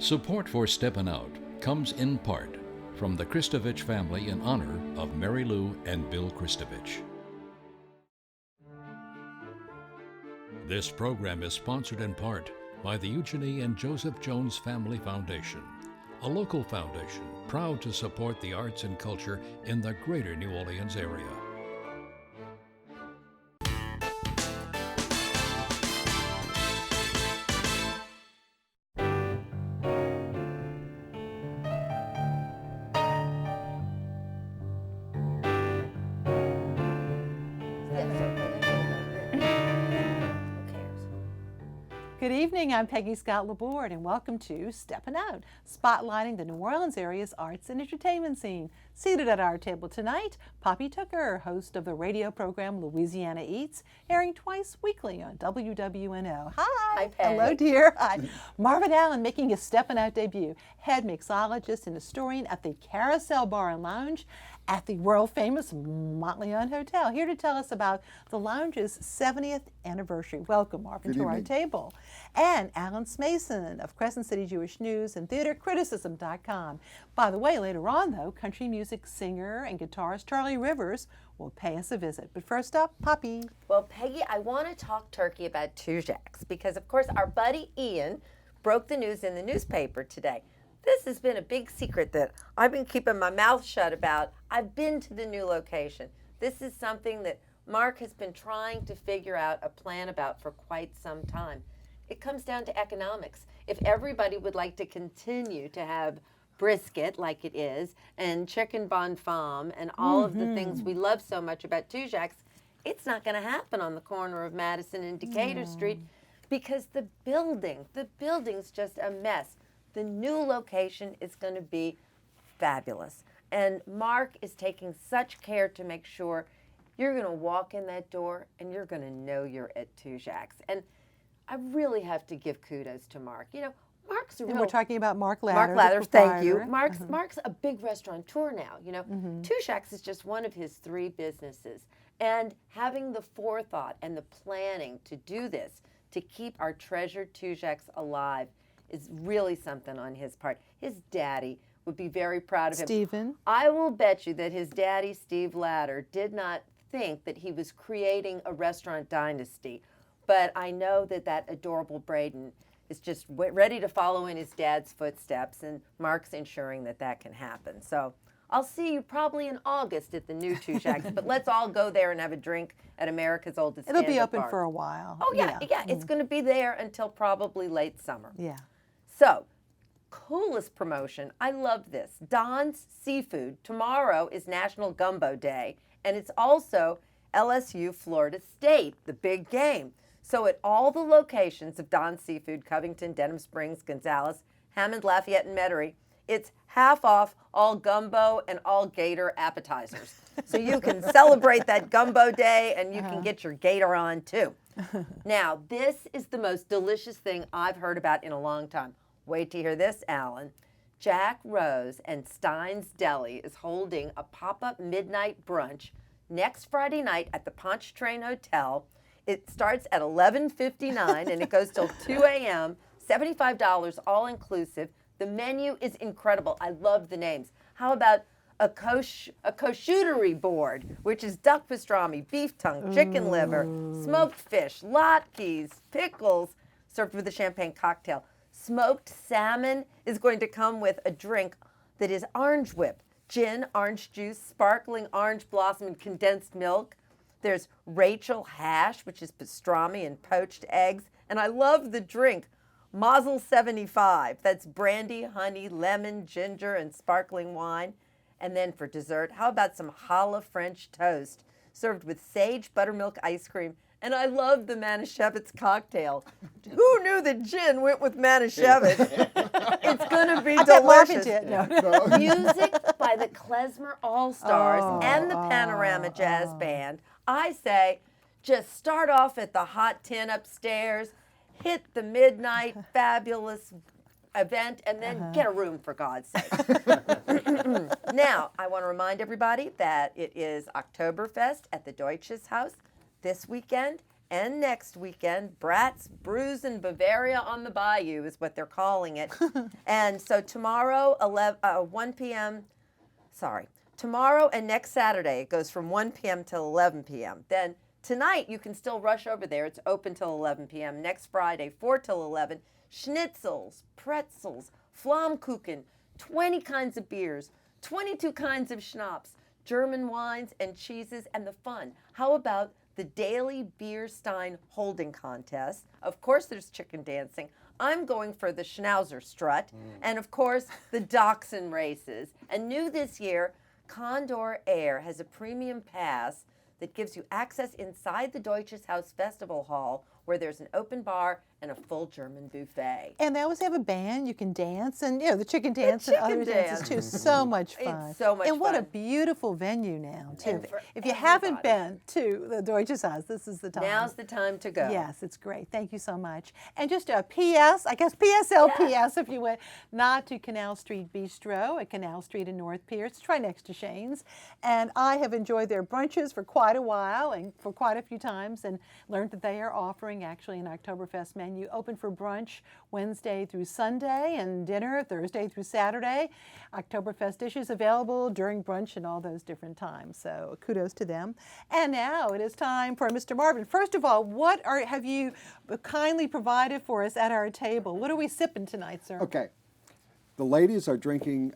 Support for Steppin Out comes in part from the Kristovich family in honor of Mary Lou and Bill Kristovich. This program is sponsored in part by the Eugenie and Joseph Jones Family Foundation, a local foundation proud to support the arts and culture in the greater New Orleans area. Good evening, I'm Peggy Scott Laborde, and welcome to Steppin Out, spotlighting the New Orleans area's arts and entertainment scene. Seated at our table tonight, Poppy Tucker, host of the radio program Louisiana Eats, airing twice weekly on WWNO. Hi. Peg. Hello, dear. Hi. Marvin Allen making his Steppin Out debut, head mixologist and historian at the Carousel Bar and Lounge at the world-famous Mpnteleone Hotel, here to tell us about the lounge's 70th anniversary. Welcome, Marvin, to our table. And Alan Smason of Crescent City Jewish News and TheaterCriticism.com. By the way, later on, though, country music singer and guitarist Charley Rivers will pay us a visit. But first up, Poppy. Well, Peggy, I want to talk turkey about Tujague's because, of course, our buddy Ian broke the news in the newspaper today. This has been a big secret that I've been keeping my mouth shut about. I've been to the new location. This is something that Mark has been trying to figure out a plan about for quite some time. It comes down to economics. If everybody would like to continue to have brisket like it is, and chicken bon femme, and all of the things we love so much about Tujague's, it's not going to happen on the corner of Madison and Decatur Street because the building's just a mess. The new location is going to be fabulous. And Mark is taking such care to make sure you're going to walk in that door and you're going to know you're at Tujague's. And I really have to give kudos to Mark. You know, Mark's a real... And we're talking about Mark Lather. Mark Lather, thank you. Mark's a big restaurateur now. You know, Tujague's is just one of his 3 businesses. And having the forethought and the planning to do this, to keep our treasured Tujague's alive, is really something on his part. His daddy would be very proud of him. Stephen. I will bet you that his daddy, Steve Ladder, did not think that he was creating a restaurant dynasty. But I know that that adorable Braden is just ready to follow in his dad's footsteps, and Mark's ensuring that that can happen. So I'll see you probably in August at the new Tujague's, but let's all go there and have a drink at America's oldest It'll be stand-up open bar. for a while. Oh, yeah. It's going to be there until probably late summer. Yeah. So, coolest promotion. I love this. Don's Seafood. Tomorrow is National Gumbo Day, and it's also LSU Florida State, the big game. So at all the locations of Don's Seafood, Covington, Denham Springs, Gonzales, Hammond, Lafayette, and Metairie, it's half off all gumbo and all gator appetizers. So you can celebrate that gumbo day and you can get your gator on too. Now, this is the most delicious thing I've heard about in a long time. Wait to hear this, Alan. Jack Rose and Stein's Deli is holding a pop-up midnight brunch next Friday night at the Mpnteleone Hotel. It starts at 11:59 and it goes till 2 a.m., $75 all inclusive. The menu is incredible. I love the names. How about a charcuterie board, which is duck pastrami, beef tongue, chicken liver, smoked fish, latkes, pickles, served with a champagne cocktail. Smoked salmon is going to come with a drink that is orange whip, gin, orange juice, sparkling orange blossom, and condensed milk. There's Rachel hash, which is pastrami and poached eggs. And I love the drink, Mazel 75. That's brandy, honey, lemon, ginger, and sparkling wine. And then for dessert, how about some challah French toast served with sage buttermilk ice cream? And I love the Manischewitz cocktail. Who knew that gin went with Manischewitz? It's going to be delicious. No. Music by the Klezmer All-Stars and the Panorama Jazz Band. I say just start off at the Hot Tin upstairs, hit the midnight fabulous event, and then get a room, for God's sake. Now, I want to remind everybody that it is Oktoberfest at the Deutsches Haus this weekend, and next weekend. Bratz, Brews, and Bavaria on the Bayou is what they're calling it. And so tomorrow, 1 p.m., tomorrow and next Saturday, it goes from 1 p.m. till 11 p.m. Then tonight, you can still rush over there. It's open till 11 p.m. Next Friday, 4 till 11, schnitzels, pretzels, Flammkuchen, 20 kinds of beers, 22 kinds of schnapps, German wines and cheeses, and the fun. How about the daily beer stein holding contest? Of course, there's chicken dancing. I'm going for the Schnauzer strut, and of course, the dachshund races. And new this year, Condor Air has a premium pass that gives you access inside the Deutsches Haus Festival Hall, where there's an open bar and a full German buffet. And they always have a band. You can dance, and the chicken dance and other dances too. So much fun. It's so much and what a fun. beautiful venue now too. And for If you everybody. haven't been to the Deutsches Haus, this is the time. Now's the time to go. Yes, it's great. Thank you so much. And just a P.S., I guess PSLPS, if you would, not to Canal Street Bistro at Canal Street in North Pier. It's right next to Shane's. And I have enjoyed their brunches for quite a while and for quite a few times, and learned that they are offering actually an Oktoberfest menu open for brunch Wednesday through Sunday and dinner Thursday through Saturday. Oktoberfest dishes available during brunch and all those different times. So kudos to them. And now it is time for Mr. Marvin. First of all, what have you kindly provided for us at our table? What are we sipping tonight, sir? Okay. The ladies are drinking,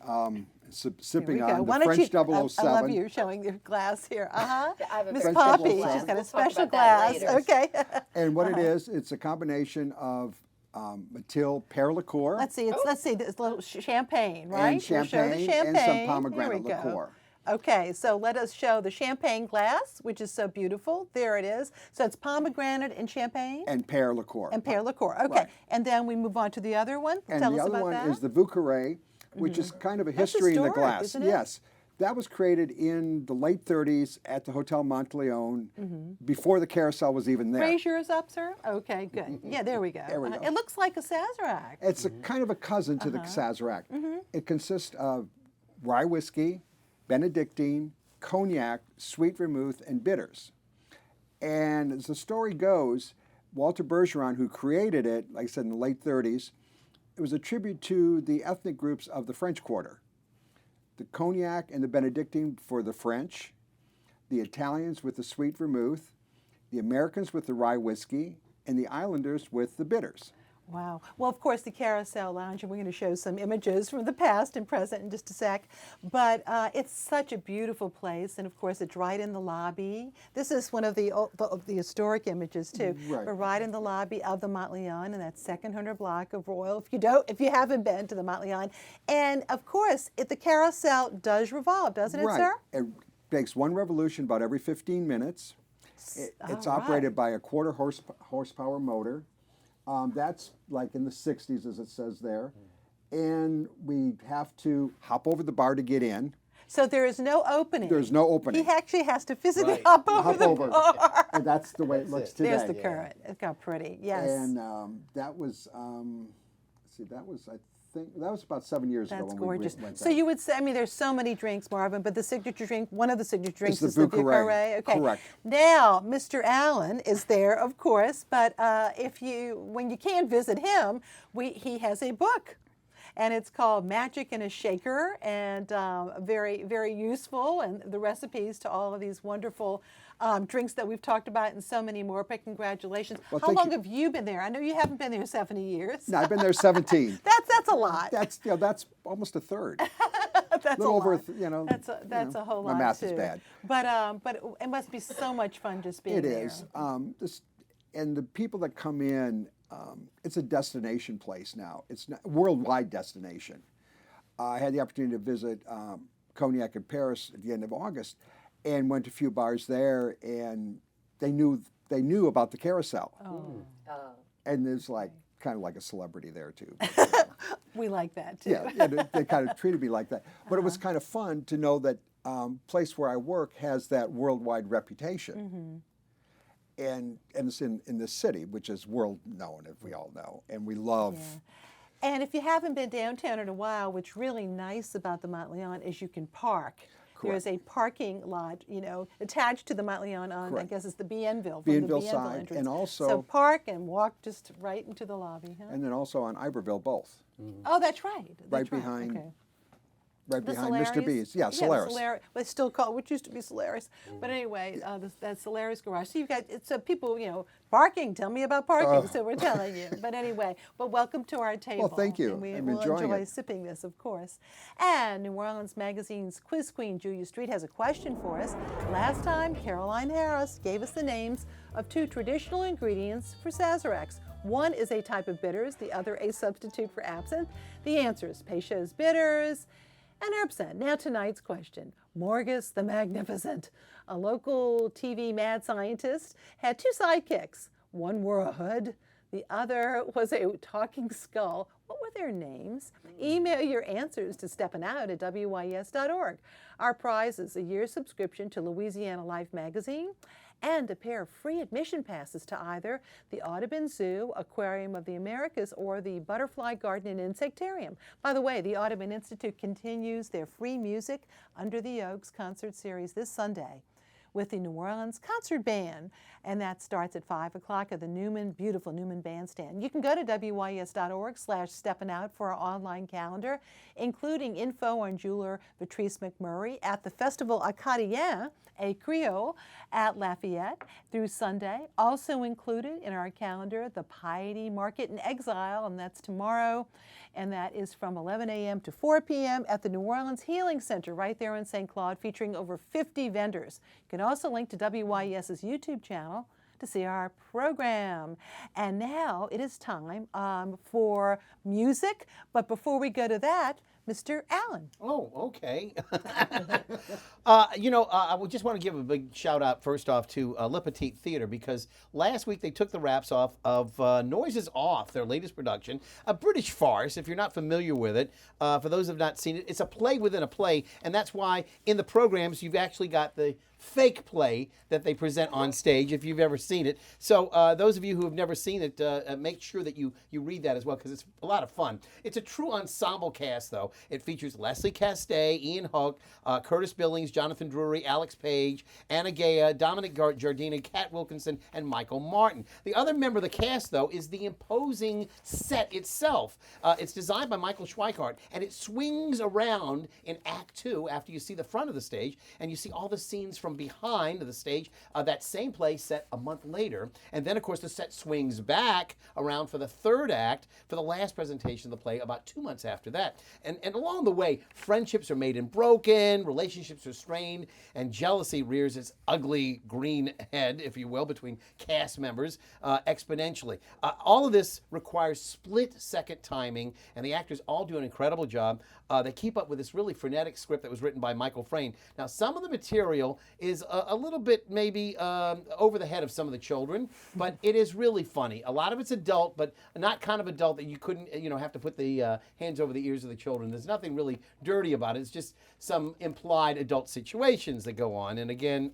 sipping Here we go. on Why the don't French you, 007. I love you showing your glass here. I have a Miss very Poppy, special glass. she's got a We'll talk special about that glass. later. Okay. And what it is, it's a combination of Mpnteleone Pear liqueur Let's see. Let's see. It's a little champagne, right? and We'll show the champagne and champagne. some pomegranate Here we go. liqueur. Okay, so let us show the champagne glass, which is so beautiful. There it is. So it's pomegranate and champagne And pear liqueur. and pear liqueur. Okay, Right. and then we move on to the other one. And Tell the us other about one that. is the Vauqueray, which is kind of a That's history in the historic, glass. isn't it? Yes. That was created in the late 30s at the Hotel Mpnteleone before the Carousel was even there. Raise yours up, sir. Okay, good. Yeah, there we go. There we go. It looks like a Sazerac. It's a kind of a cousin to the Sazerac. It consists of rye whiskey, Benedictine, cognac, sweet vermouth, and bitters. And as the story goes, Walter Bergeron, who created it, like I said, in the late 30s, it was a tribute to the ethnic groups of the French Quarter. The cognac and the Benedictine for the French, the Italians with the sweet vermouth, the Americans with the rye whiskey, and the Islanders with the bitters. Wow. Well, of course, the Carousel Lounge, and we're going to show some images from the past and present in just a sec. But it's such a beautiful place, and of course, it's right in the lobby. This is one of the historic images too. Right. We're right in the lobby of the Mpnteleone in that second 100 block of Royal. If you haven't been to the Mpnteleone, and of course, the Carousel does revolve, doesn't it, Right. sir? It makes one revolution about every 15 minutes. It's All right. operated by a quarter horsepower motor. That's like in the 60s, as it says there. And we have to hop over the bar to get in. So there is no opening. There's no opening. He actually has to physically Right. hop over Hop the over. bar. And that's the way it looks today. There's the current. It's got pretty. Yes. And that was, let's see, that was about 7 years ago That's when gorgeous. we went So there. you would say, I mean, there's so many drinks, Marvin, but the signature drink, one of the signature drinks the is the Vauqueray. Vauqueray. Okay. Correct. Now, Mr. Allen is there, of course, but when you can't visit him, he has a book. And it's called Magic in a Shaker, and very, very useful, and the recipes to all of these wonderful drinks that we've talked about and so many more. But congratulations. Well, How thank long you. have you been there? I know you haven't been there 70 years. No, I've been there 17. That's a lot. That's almost a third. That's little a over, lot. That's a whole my lot math too. is bad. But it must be so much fun just being It there. is. And the people that come in, it's a destination place now. It's a worldwide destination. I had the opportunity to visit Cognac in Paris at the end of August, and went to a few bars there, and they knew about the Carousel, and there's like kind of like a celebrity there too. We like that too. Yeah, they kind of treated me like that. But it was kind of fun to know that place where I work has that worldwide reputation. And it's in this city, which is world known, as we all know, and we love. Yeah. And if you haven't been downtown in a while, what's really nice about the Mpnteleone is you can park. There's a parking lot, attached to the Monteleone on, I Correct. guess it's the Bienville. Bienville the side, entrance. and also- So park and walk just right into the lobby, huh? And then also on Iberville both. Oh, that's right. That's Right behind- Okay. Right The behind Mr. Solari's? B's. Yeah, Solaris. But it's still called, which used to be Solaris. But anyway, that's Solaris garage. So you've got people, barking. Tell me about parking. So we're telling you. But anyway, welcome to our table. thank you. And we I'm will enjoying enjoy it. sipping this, of course. And New Orleans Magazine's quiz queen, Julia Street, has a question for us. Last time, Caroline Harris gave us the names of 2 traditional ingredients for Sazeracs. One is a type of bitters, the other a substitute for absinthe. The answer is Peychaud's bitters and absinthe. Now tonight's question. Morgus the Magnificent, a local TV mad scientist, had 2 sidekicks. One wore a hood, the other was a talking skull. What were their names? Email your answers to steppinout@wyes.org. Our prize is a year's subscription to Louisiana Life magazine and a pair of free admission passes to either the Audubon Zoo, Aquarium of the Americas, or the Butterfly Garden and Insectarium. By the way, the Audubon Institute continues their free music Under the Oaks concert series this Sunday with the New Orleans Concert Band, and that starts at 5 o'clock at the beautiful Newman Bandstand. You can go to wyes.org/steppinout for our online calendar, including info on jeweler Patrice McMurray at the Festival Acadien, a Creole at Lafayette through Sunday. Also included in our calendar, the Piety Market in Exile, and that's tomorrow. And that is from 11 a.m. to 4 p.m. at the New Orleans Healing Center right there in St. Claude, featuring over 50 vendors. You can also link to WYES's YouTube channel to see our program. And now it is time for music. But before we go to that, Mr. Allen. Oh, okay. I would just want to give a big shout out first off to Petite Theatre, because last week they took the wraps off of Noises Off, their latest production, a British farce. If you're not familiar with it, for those who have not seen it, it's a play within a play, and that's why in the programs you've actually got the fake play that they present on stage, if you've ever seen it. So those of you who have never seen it, make sure that you read that as well, because it's a lot of fun. It's a true ensemble cast, though. It features Leslie Castet, Ian Hook, Curtis Billings, Jonathan Drury, Alex Page, Anna Gaya, Dominic Jardina, Kat Wilkinson, and Michael Martin. The other member of the cast, though, is the imposing set itself. It's designed by Michael Schweikart, and it swings around in Act 2 after you see the front of the stage, and you see all the scenes from behind the stage. That same play set a month later, and then, of course, the set swings back around for the third act for the last presentation of the play about 2 months after that. And along the way, friendships are made and broken, relationships are strained, and jealousy rears its ugly green head, if you will, between cast members exponentially. All of this requires split-second timing, and the actors all do an incredible job. They keep up with this really frenetic script that was written by Michael Frayn. Now, some of the material is a little bit maybe over the head of some of the children, but it is really funny. A lot of it's adult, but not kind of adult that you couldn't, have to put the hands over the ears of the children. There's nothing really dirty about it. It's just some implied adult situations that go on. And again,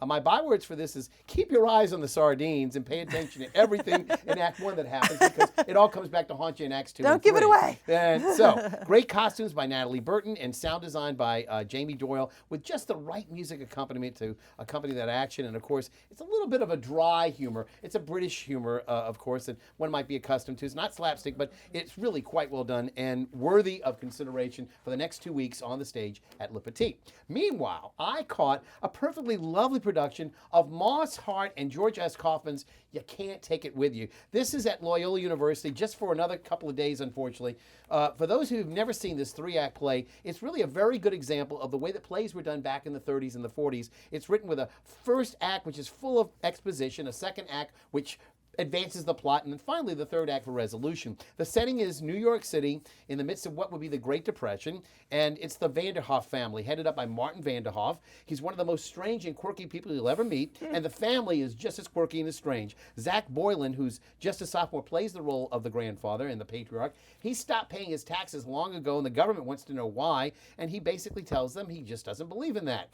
my bywords for this is keep your eyes on the sardines and pay attention to everything in Act 1 that happens, because it all comes back to haunt you in Acts 2 and 3. Don't give it away. And so, great costumes by Natalie Burton and sound design by Jamie Doyle, with just the right music accompaniment to accompany that action. And of course, it's a little bit of a dry humor. It's a British humor, of course, that one might be accustomed to. It's not slapstick, but it's really quite well done and worthy of consideration for the next 2 weeks on the stage at Le Petit. Meanwhile, I caught a perfectly lovely production of Moss Hart and George S. Kaufman's You Can't Take It With You. This is at Loyola University just for another couple of days, unfortunately. For those who've never seen this 3-act play, it's really a very good example of the way that plays were done back in the 30s and the 40s. It's written with a first act, which is full of exposition, a second act, which advances the plot, and then finally the third act for resolution. The setting is New York City in the midst of what would be the Great Depression, and it's the Vanderhoff family, headed up by Martin Vanderhoff. He's one of the most strange and quirky people you'll ever meet, and the family is just as quirky and as strange. Zach Boylan, who's just a sophomore, plays the role of the grandfather and the patriarch. He stopped paying his taxes long ago, and the government wants to know why, and he basically tells them he just doesn't believe in that.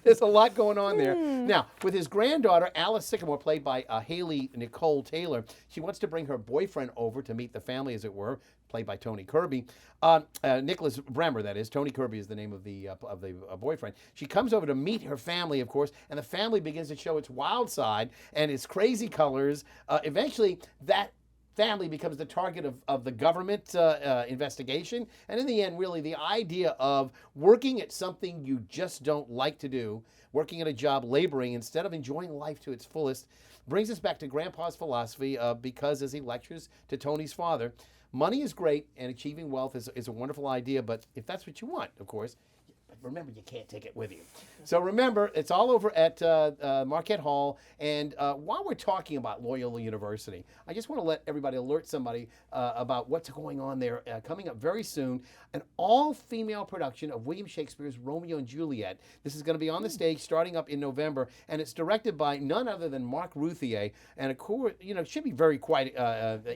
There's a lot going on there. Now, with his granddaughter, Alice Sycamore, played by Haley Nicole Nicole Taylor. She wants to bring her boyfriend over to meet the family, as it were, played by Tony Kirby. Nicholas Bremer, that is. Tony Kirby is the name of the boyfriend. She comes over to meet her family, of course, and the family begins to show its wild side and its crazy colors. Eventually, that family becomes the target of the government investigation. And in the end, really, the idea of working at something you just don't like to do, working at a job, laboring, instead of enjoying life to its fullest, brings us back to Grandpa's philosophy because as he lectures to Tony's father, money is great and achieving wealth is a wonderful idea, but if that's what you want, of course, remember, you can't take it with you. So remember, it's all over at Marquette Hall. And while we're talking about Loyola University, I just want to let everybody alert somebody about what's going on there. Coming up very soon, an all-female production of William Shakespeare's Romeo and Juliet. This is going to be on the stage starting up in November, and it's directed by none other than Mark Routhier. And of course, it should be very quite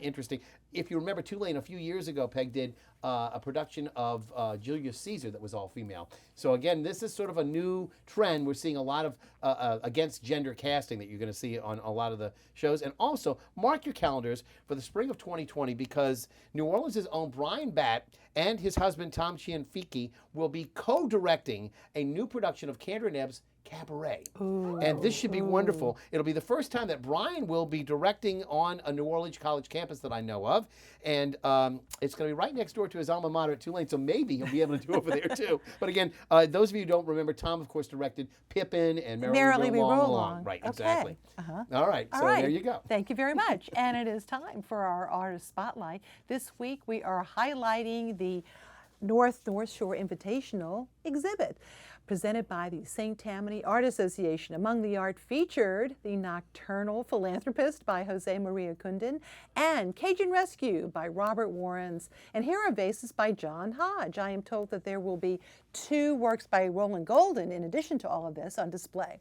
interesting. If you remember, Tulane a few years ago, Peg did a production of Julius Caesar that was all female. So again, this is sort of a new trend. We're seeing a lot of against gender casting that you're going to see on a lot of the shows. And also, mark your calendars for the spring of 2020 because New Orleans' own Brian Batt and his husband Tom Chianfiki will be co-directing a new production of Kander and Ebb's Cabaret. Ooh. And this should be wonderful. It'll be the first time that Brian will be directing on a New Orleans college campus that I know of. And it's going to be right next door to his alma mater at Tulane, so maybe he'll be able to do over there too. But again, those of you who don't remember, Tom, of course, directed Pippin and Merrily We Roll Along. Right, okay. Exactly. All right, so there you go. Thank you very much. And it is time for our Artist Spotlight. This week we are highlighting the North Shore Invitational exhibit presented by the St. Tammany Art Association. Among the art featured the Nocturnal Philanthropist by Jose Maria Cundin and Cajun Rescue by Robert Warrens and Hero Vases by John Hodge. I am told that there will be 2 works by Roland Golden in addition to all of this on display.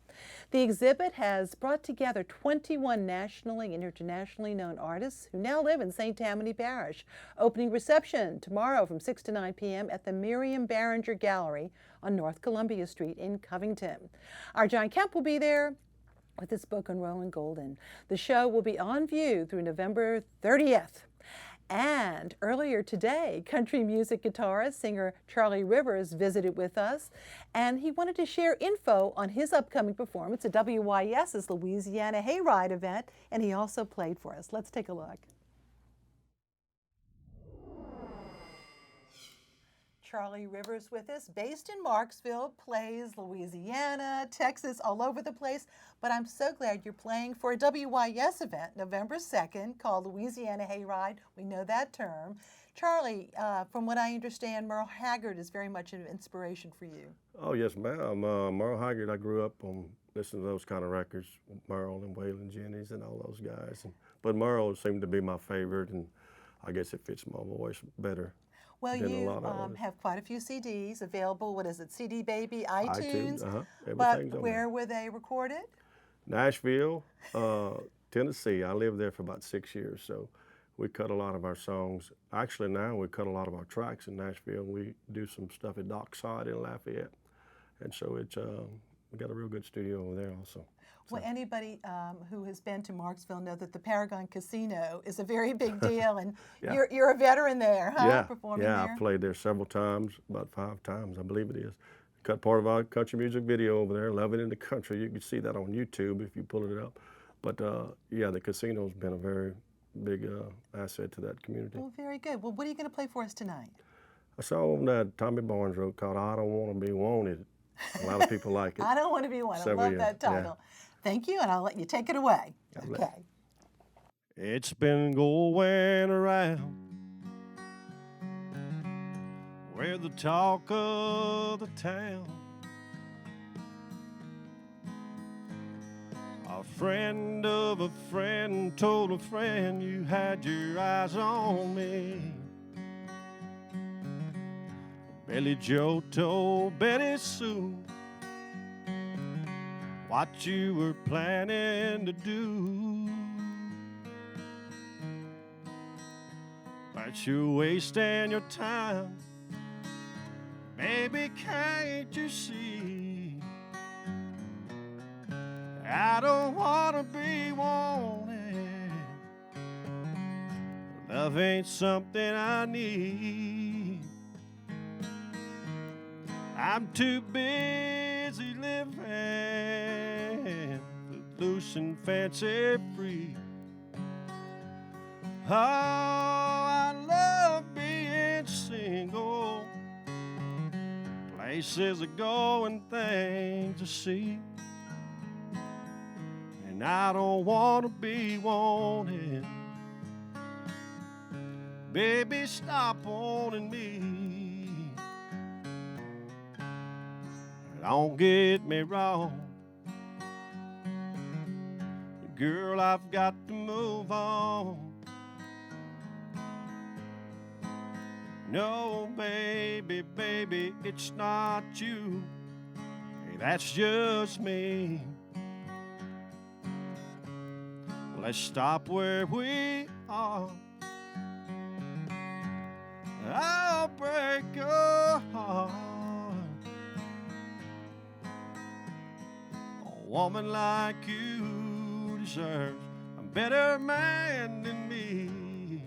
The exhibit has brought together 21 nationally and internationally known artists who now live in St. Tammany Parish. Opening reception tomorrow from 6 to 9 p.m. at the Miriam Barringer Gallery on North Columbia Street in Covington. Our John Kemp will be there with his book on Roland Golden. The show will be on view through November 30th. And earlier today, country music guitarist, singer Charley Rivers visited with us, and he wanted to share info on his upcoming performance at WYES's Louisiana Hayride event, and he also played for us. Let's take a look. Charley Rivers with us, based in Marksville, plays Louisiana, Texas, all over the place. But I'm so glad you're playing for a WYES event, November 2nd, called Louisiana Hayride. We know that term. Charley, from what I understand, Merle Haggard is very much an inspiration for you. Oh, yes, ma'am. Merle Haggard, I grew up on listening to those kind of records, Merle and Waylon Jennings and all those guys. But Merle seemed to be my favorite, and I guess it fits my voice better. Well, you have quite a few CDs available. What is it, CD Baby, iTunes? But where were they recorded? Nashville, Tennessee. I lived there for about 6 years, so we cut a lot of our songs. Actually, now we cut a lot of our tracks in Nashville. We do some stuff at Dockside in Lafayette, and so it's we got a real good studio over there also. Well, anybody who has been to Marksville know that the Paragon Casino is a very big deal, and you're a veteran there, huh? Yeah, performing there? I've played there several times, about 5 times, I believe it is. Cut part of our country music video over there, Love It in the Country. You can see that on YouTube if you pull it up. But yeah, the casino's been a very big asset to that community. Well, very good. Well, what are you going to play for us tonight? A song that Tommy Barnes wrote called I Don't Want to Be Wanted. A lot of people like it. I Don't Want to Be Wanted. I love that title. Yeah. Thank you, and I'll let you take it away. Okay. It's been going around we're the talk of the town. A friend of a friend told a friend you had your eyes on me. Billy Joe told Betty Sue what you were planning to do. But you're wasting your time. Baby, can't you see? I don't want to be wanted. Love ain't something I need. I'm too busy living loose and fancy free. Oh, I love being single. Places to go and things to see. And I don't want to be wanted. Baby, stop wanting me. Don't get me wrong. Girl, I've got to move on. No, baby, baby, it's not you. Hey, that's just me. Let's stop where we are. I'll break your heart. A woman like you deserves a better man than me.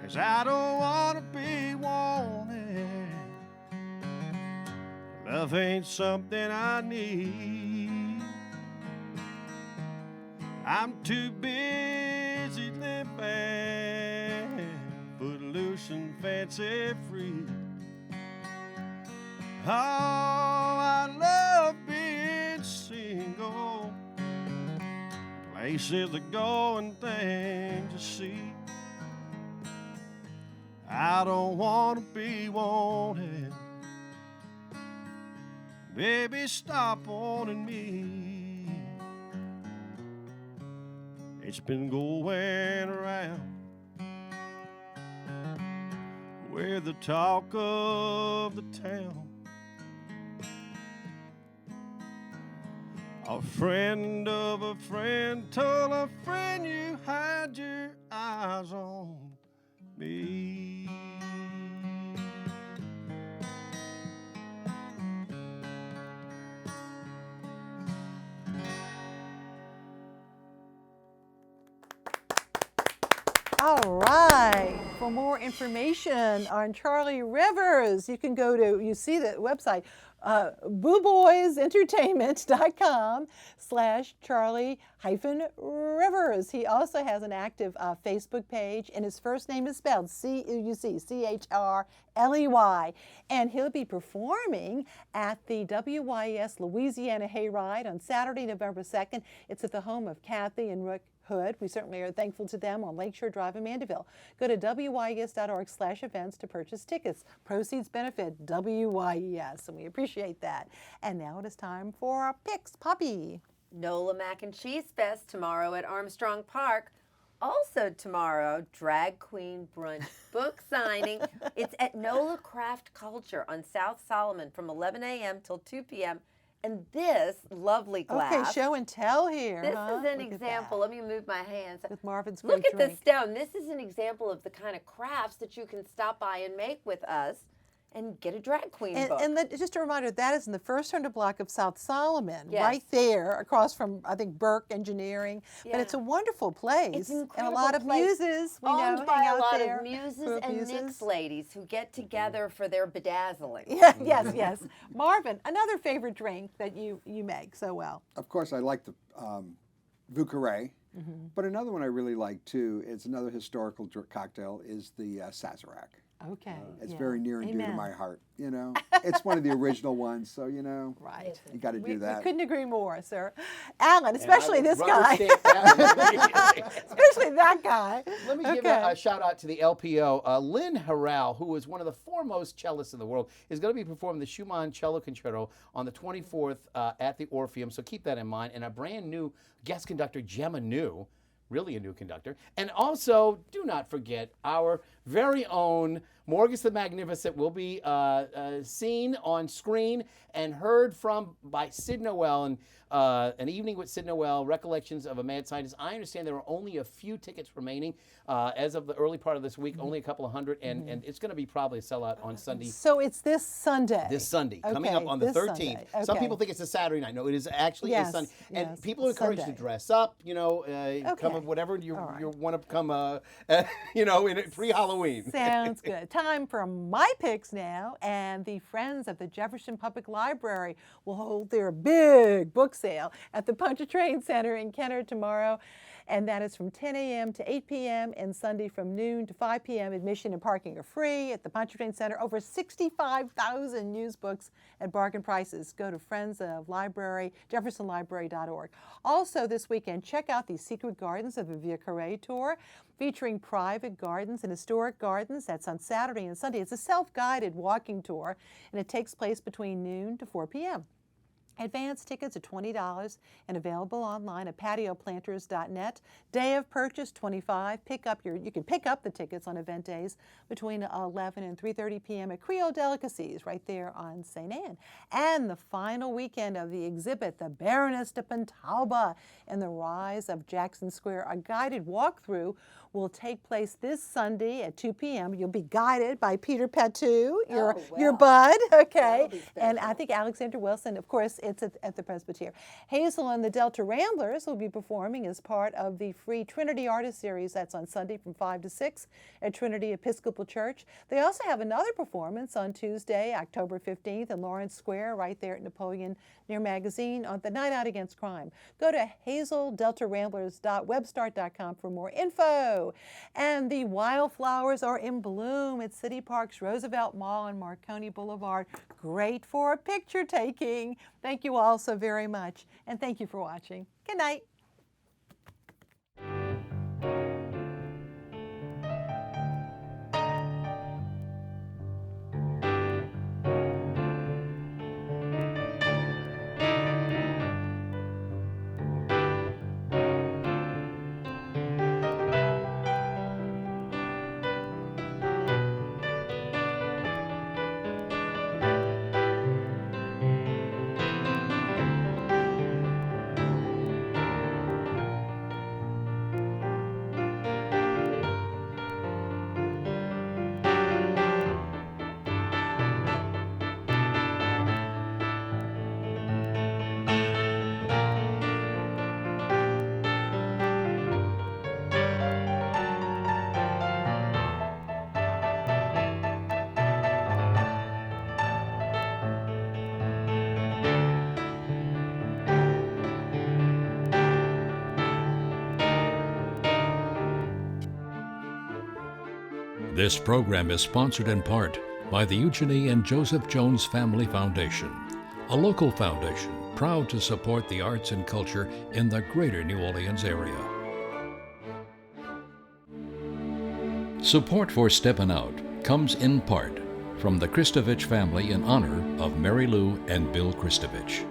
'Cause I don't wanna be wanted. Love ain't something I need. I'm too busy living footloose and fancy free. Oh, I love being single. Places to go and things to see. I don't want to be wanted. Baby, stop wanting me. It's been going around. We're the talk of the town. A friend of a friend told a friend you had your eyes on me. All right. For more information on Charley Rivers, you can go to, you see the website, booboysentertainment.com/Charley-Rivers. He also has an active Facebook page, and his first name is spelled C-U-C-C-H-R-L-E-Y. And he'll be performing at the WYES Louisiana Hayride on Saturday, November 2nd. It's at the home of Kathy and Rick Hood. We certainly are thankful to them on Lakeshore Drive in Mandeville. Go to wyes.org/events to purchase tickets. Proceeds benefit WYES, and we appreciate that. And now it is time for our picks. Poppy. NOLA Mac and Cheese Fest tomorrow at Armstrong Park. Also tomorrow, Drag Queen Brunch book signing. It's at NOLA Craft Culture on South Solomon from 11 a.m. till 2 p.m. And this lovely glass. Okay, show and tell here. This huh? is an Look at example. that. Let me move my hands. With Marvin's great Look at drink. the stone. This is an example of the kind of crafts that you can stop by and make with us and get a drag queen book. And just a reminder, that is in the first 100 block of South Solomon, Yes. right there, across from, I think, Burke Engineering. Yeah. But it's a wonderful place. It's an and a incredible lot of place, muses, we owned know, by hang a out lot there. of muses Group and muses. Knicks ladies who get together for their bedazzling. Yeah, yes, yes. Marvin, another favorite drink that you make so well. Of course, I like the Vucare, but another one I really like too, it's another historical cocktail, is the Sazerac. Okay. It's yeah. very near and dear to Amen. my heart. You know, it's one of the original ones, so you know, Right. you got to do We that. couldn't agree more, sir. Alan, especially this Rubber guy. stamp that. Especially that guy. Let me give a shout out to the LPO. Lynn Harrell, who is one of the foremost cellists in the world, is going to be performing the Schumann Cello Concerto on the 24th at the Orpheum, so keep that in mind. And a brand new guest conductor, Gemma New, really a new conductor. And also, do not forget our very own Morgus the Magnificent will be seen on screen and heard from by Sid Noel, and An Evening with Sid Noel, Recollections of a Mad Scientist. I understand there are only a few tickets remaining as of the early part of this week, only a couple of hundred, and it's going to be probably a sellout on Sunday. So it's this Sunday. This Sunday, coming Okay, up on the this 13th. Sunday. Some Okay. people think it's a Saturday night. No, it is actually a Yes, Sunday. And yes, people are encouraged Sunday. to dress up, come Okay. of whatever you All right. you want to come, in pre-Halloween. Sounds good. Time for my picks now. And the Friends of the Jefferson Public Library will hold their big book sale at the Pontchartrain Center in Kenner tomorrow. And that is from 10 a.m. to 8 p.m. and Sunday from noon to 5 p.m. Admission and parking are free at the Pontchartrain Center. Over 65,000 used books at bargain prices. Go to Friends of Library, jeffersonlibrary.org. Also this weekend, check out the Secret Gardens of the Via Carré tour, featuring private gardens and historic gardens. That's on Saturday and Sunday. It's a self-guided walking tour, and it takes place between noon to 4 p.m. Advance tickets are $20 and available online at patioplanters.net. Day of purchase, $25. You can pick up the tickets on event days between 11 and 3:30 p.m. at Creole Delicacies right there on St. Anne. And the final weekend of the exhibit, The Baroness de Pontalba and the Rise of Jackson Square. A guided walkthrough will take place this Sunday at 2 p.m. You'll be guided by Peter Patu, your bud, okay? And I think Alexander Wilson, of course, it's at the Presbyterian. Hazel and the Delta Ramblers will be performing as part of the free Trinity Artist Series. That's on Sunday from 5 to 6 at Trinity Episcopal Church. They also have another performance on Tuesday, October 15th in Lawrence Square, right there at Napoleon near Magazine, on the Night Out Against Crime. Go to hazeldeltaramblers.webstart.com for more info. And the wildflowers are in bloom at City Park's Roosevelt Mall and Marconi Boulevard. Great for picture taking. Thank you all so very much, and thank you for watching. Good night. This program is sponsored in part by the Eugenie and Joseph Jones Family Foundation, a local foundation proud to support the arts and culture in the greater New Orleans area. Support for Steppin Out comes in part from the Kristovich family in honor of Mary Lou and Bill Kristovich.